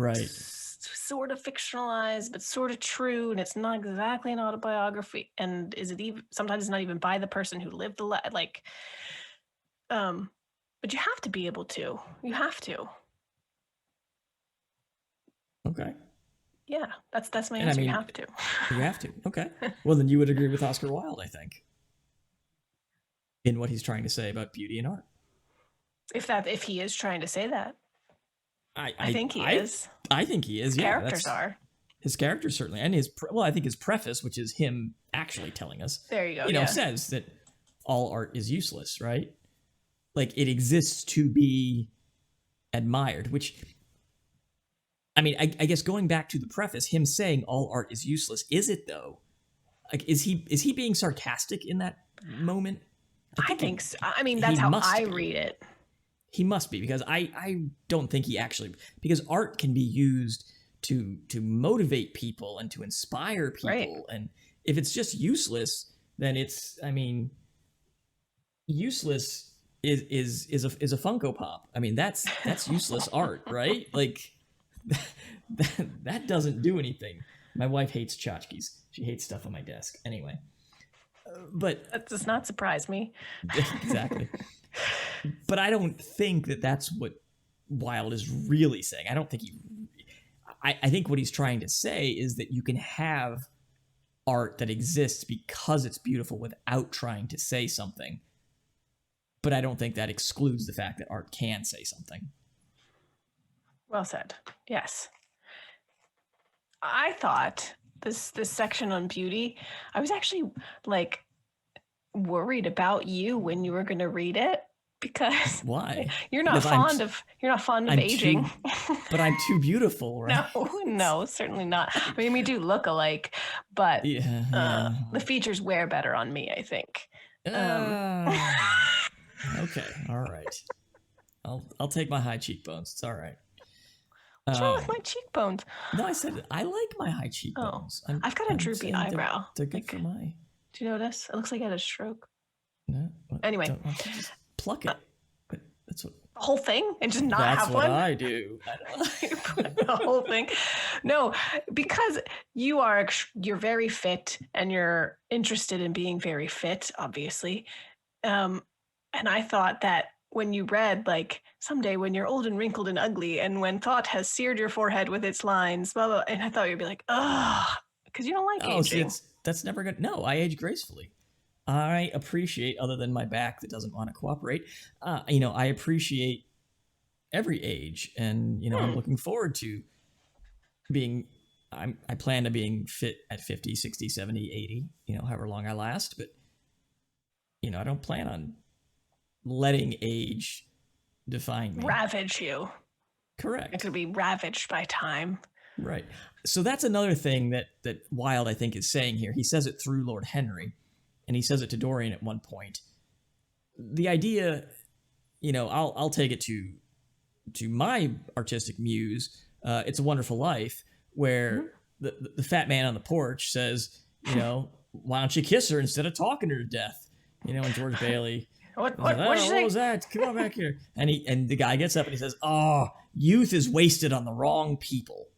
sort of fictionalized, but sort of true, and it's not exactly an autobiography. And is it even sometimes it's not even by the person who lived the but you have to be able to. You have to. Okay. Yeah, that's my answer. You have to. You have to. Okay. Well, then you would agree with Oscar Wilde, I think, in what he's trying to say about beauty and art. If he is trying to say that. I think he is. I think he is. Characters are. His characters certainly, and I think his preface, which is him actually telling us. There you go. Says that all art is useless, right? Like, it exists to be admired, which I mean, I guess going back to the preface, him saying all art is useless, is it though? Like, is he being sarcastic in that moment? I think so. I mean, he that's how must I be. read it. He must be, because I don't think he actually, because art can be used to motivate people and to inspire people, Right. and if it's just useless, then it's, I mean, useless is a Funko Pop. I mean, that's useless art, right? Like that doesn't do anything. My wife hates tchotchkes. She hates stuff on my desk. Anyway, but That does not surprise me. exactly. But I don't think that that's what Wilde is really saying. I don't think I think what he's trying to say is that you can have art that exists because it's beautiful without trying to say something. But I don't think that excludes the fact that art can say something. Well said. Yes. I thought this section on beauty, I was actually like worried about you when you were going to read it, because why? You're not because fond of aging. But I'm too beautiful, right? No, certainly not. I mean, we do look alike, but the features wear better on me, I think. Okay, all right. I'll take my high cheekbones. It's all right. What's wrong with my cheekbones? No, I said I like my high cheekbones. I've got a droopy eyebrow. They're good for my. Do you notice? It looks like I had a stroke. No. Anyway, just pluck it. But that's what. The whole thing and just not have one. That's what I do. The whole thing. No, because you're very fit and you're interested in being very fit, obviously. And I thought that when you read, like, someday when you're old and wrinkled and ugly, and when thought has seared your forehead with its lines, blah, blah, and I thought you'd be like, ugh, because you don't like aging. That's never good. No, I age gracefully. I appreciate, other than my back that doesn't want to cooperate, I appreciate every age. And, I'm looking forward to being, I plan to being fit at 50, 60, 70, 80, however long I last. But, I don't plan on letting age define me. Ravage you. Correct. It could be ravaged by time. Right. So that's another thing that Wilde, I think, is saying here. He says it through Lord Henry, and he says it to Dorian at one point. The idea, I'll take it to my artistic muse. It's a Wonderful Life, where the fat man on the porch says, why don't you kiss her instead of talking her to death? And George Bailey. What was that? Come on back here. And the guy gets up and he says, youth is wasted on the wrong people,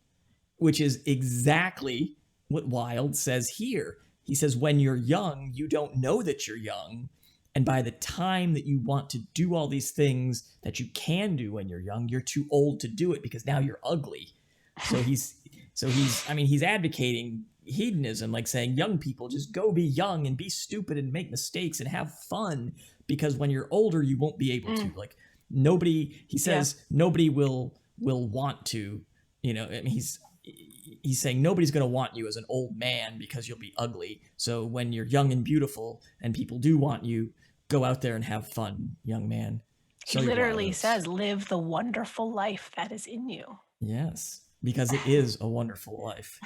which is exactly what Wilde says here. He says, when you're young, you don't know that you're young. And by the time that you want to do all these things that you can do when you're young, you're too old to do it because now you're ugly. So he's advocating hedonism, like saying, young people, just go be young and be stupid and make mistakes and have fun, because when you're older, you won't be able to. Like, nobody, he says, nobody will want to, he's saying nobody's going to want you as an old man because you'll be ugly. So when you're young and beautiful and people do want you, go out there and have fun, young man. He literally says, live the wonderful life that is in you. Yes, because it is a wonderful life.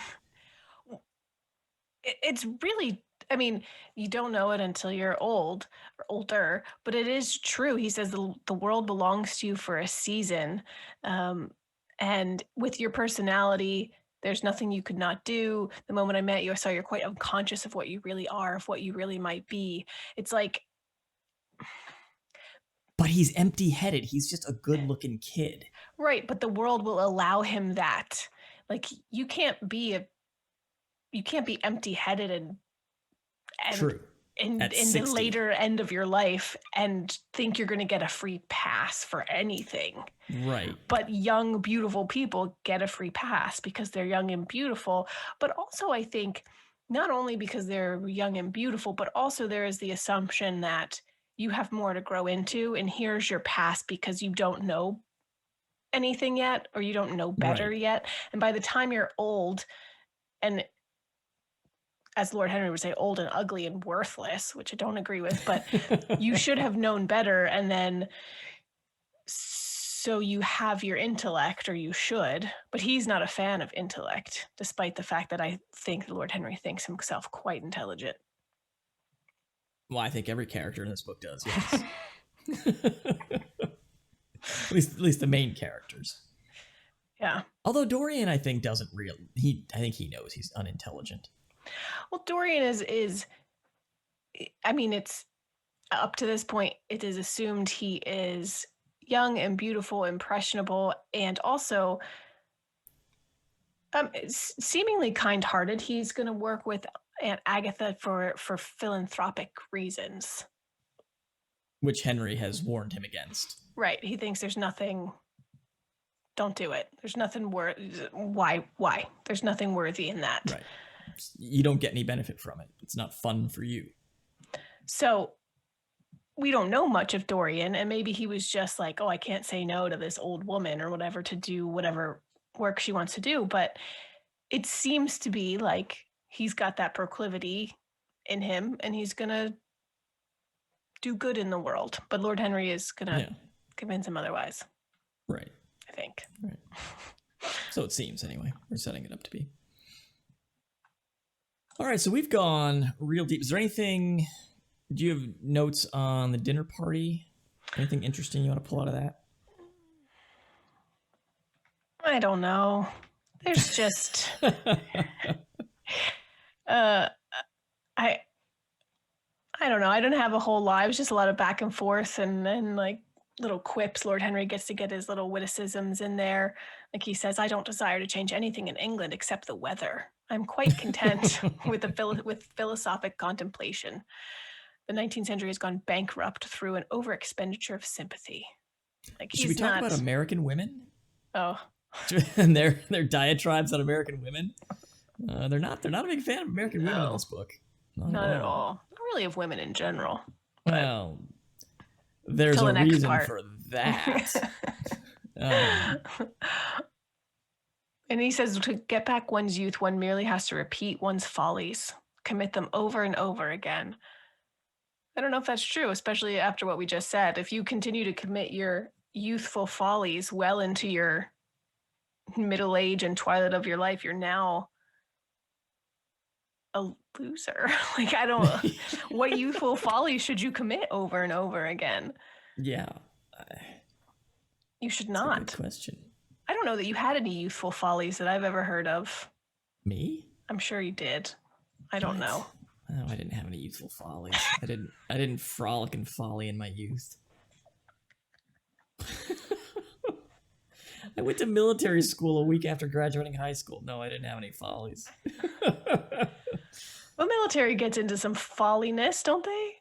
It's really, I mean, you don't know it until you're old or older, but it is true. He says the world belongs to you for a season. And with your personality, there's nothing you could not do. The moment I met you, I saw you're quite unconscious of what you really are, of what you really might be. It's like... But he's empty-headed. He's just a good-looking kid. Right, but the world will allow him that. Like, you can't be empty-headed and True. in the later end of your life and think you're going to get a free pass for anything. Right. But young, beautiful people get a free pass because they're young and beautiful. But also, I think, not only because they're young and beautiful, but also there is the assumption that you have more to grow into, and here's your pass because you don't know anything yet, or you don't know better yet. And by the time you're old, and as Lord Henry would say, old and ugly and worthless, which I don't agree with, but you should have known better. And then So you have your intellect, or you should, but he's not a fan of intellect, despite the fact that I think Lord Henry thinks himself quite intelligent. Well, I think every character in this book does, yes. at least the main characters. Yeah. Although Dorian, I think, doesn't really. I think he knows he's unintelligent. Well, Dorian is. I mean, it's up to this point, it is assumed he is young and beautiful, impressionable, and also seemingly kind-hearted. He's going to work with Aunt Agatha for philanthropic reasons, which Henry has warned him against. Right. He thinks there's nothing. Don't do it. There's nothing Why? There's nothing worthy in that. Right. You don't get any benefit from it. It's not fun for you. So we don't know much of Dorian, and maybe he was just like, oh, I can't say no to this old woman or whatever to do whatever work she wants to do. But it seems to be like he's got that proclivity in him, and he's going to do good in the world. But Lord Henry is going to convince him otherwise. Right. I think. Right. So it seems, anyway. We're setting it up to be. All right, so we've gone real deep. Is there anything... Do you have notes on the dinner party? Anything interesting you want to pull out of that? I don't know. There's just... I don't know. I don't have a whole lot. It was just a lot of back and forth and like little quips. Lord Henry gets to get his little witticisms in there. Like he says, I don't desire to change anything in England except the weather. I'm quite content with philosophic contemplation. The 19th century has gone bankrupt through an overexpenditure of sympathy. Like Should we talk about American women? Oh. And their diatribes on American women? They're not a big fan of American women in this book. Not at all. Not really of women in general. Well, there's a reason for that. And he says to get back one's youth, one merely has to repeat one's follies, commit them over and over again. I don't know if that's true, especially after what we just said. If you continue to commit your youthful follies well into your middle age and twilight of your life, you're now a loser. Like, I don't... What youthful follies should you commit over and over again? Yeah. You should not. That's a good question. I don't know that you had any youthful follies that I've ever heard of. Me? I'm sure you did. I don't know. Oh, I didn't have any youthful follies. I didn't frolic and folly in my youth. I went to military school a week after graduating high school. No, I didn't have any follies. Well, military gets into some folliness, don't they?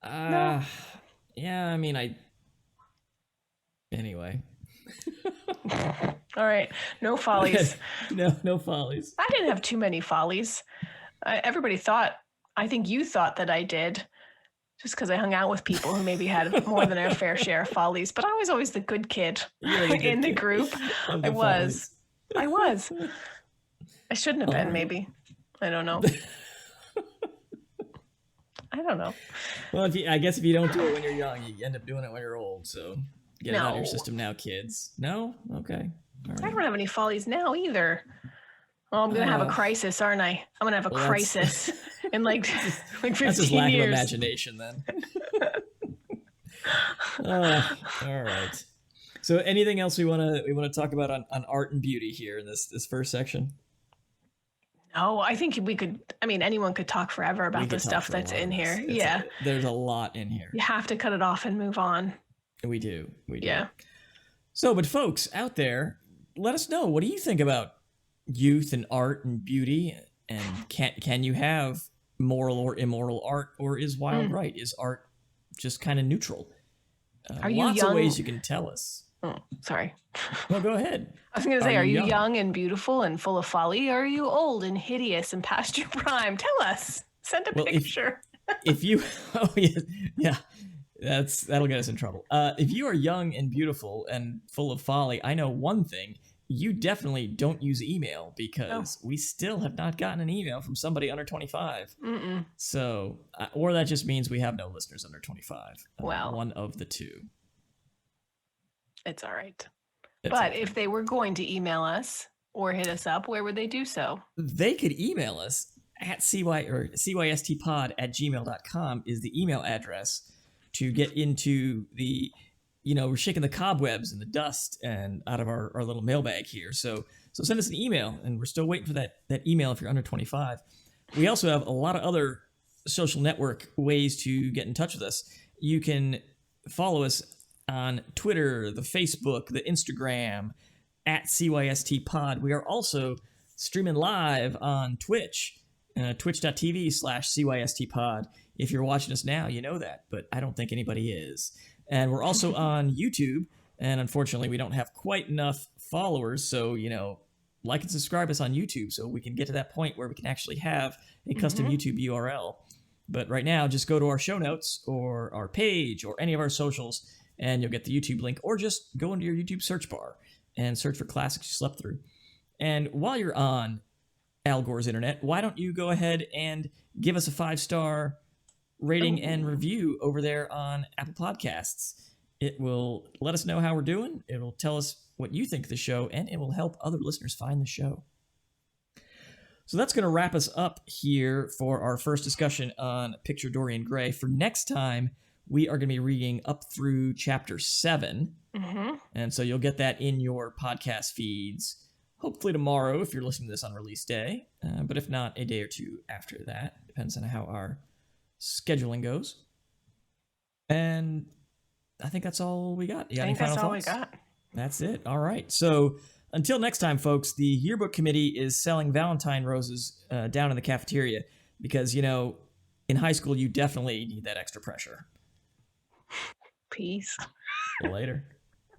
No. Yeah, I mean, Anyway. All right. No follies. No follies. I didn't have too many follies. Everybody thought, I think you thought that I did, just because I hung out with people who maybe had more than their fair share of follies. But I was always the good kid in the group. I was. I shouldn't have been, maybe. I don't know. I don't know. Well, I guess if you don't do it when you're young, you end up doing it when you're old. So get it out of your system now, kids. No? Okay. All right. I don't have any follies now either. Oh, I'm going to have a crisis, aren't I? I'm going to have a crisis in like 15 years. That's just lack of imagination then. All right. So anything else we want to talk about on art and beauty here in this first section? No, I think we could. I mean, anyone could talk forever about the stuff that's in here. Yeah. There's a lot in here. You have to cut it off and move on. We do. Yeah. So, but folks out there, let us know. What do you think about youth and art and beauty? And can you have moral or immoral art? Or is Wilde right? Is art just kind of neutral? Are you lots young? of ways you can tell us. Oh, sorry. No, go ahead. I was going to say, are you young and beautiful and full of folly? Or are you old and hideous and past your prime? Tell us. Send a picture. If you, yeah, that'll get us in trouble. If you are young and beautiful and full of folly, I know one thing. You definitely don't use email because we still have not gotten an email from somebody under 25. So, or that just means we have no listeners under 25. Well, one of the two. It's all right. It's But okay. if they were going to email us or hit us up, where would they do so? They could email us at cystpod@gmail.com is the email address to get into the, we're shaking the cobwebs and the dust and out of our little mailbag here. So send us an email, and we're still waiting for that email if you're under 25. We also have a lot of other social network ways to get in touch with us. You can follow us on Twitter, the Facebook, the Instagram, at CYSTpod. We are also streaming live on Twitch, twitch.tv/CYSTpod. If you're watching us now, you know that, but I don't think anybody is. And we're also on YouTube, and unfortunately, we don't have quite enough followers, so, like and subscribe us on YouTube so we can get to that point where we can actually have a custom YouTube URL. But right now, just go to our show notes or our page or any of our socials, and you'll get the YouTube link, or just go into your YouTube search bar and search for Classics You Slept Through. And while you're on Al Gore's internet, why don't you go ahead and give us a 5-star rating and review over there on Apple Podcasts. It will let us know how we're doing. It'll tell us what you think of the show, and it will help other listeners find the show. So that's going to wrap us up here for our first discussion on Picture Dorian Gray. For next time, we are going to be reading up through chapter 7. And so you'll get that in your podcast feeds, hopefully tomorrow if you're listening to this on release day. But if not, a day or two after that. Depends on how our scheduling goes. And I think that's all we got. You got any final thoughts? That's all we got. That's it. All right. So until next time, folks, the yearbook committee is selling Valentine roses down in the cafeteria because, in high school, you definitely need that extra pressure. Peace. Later.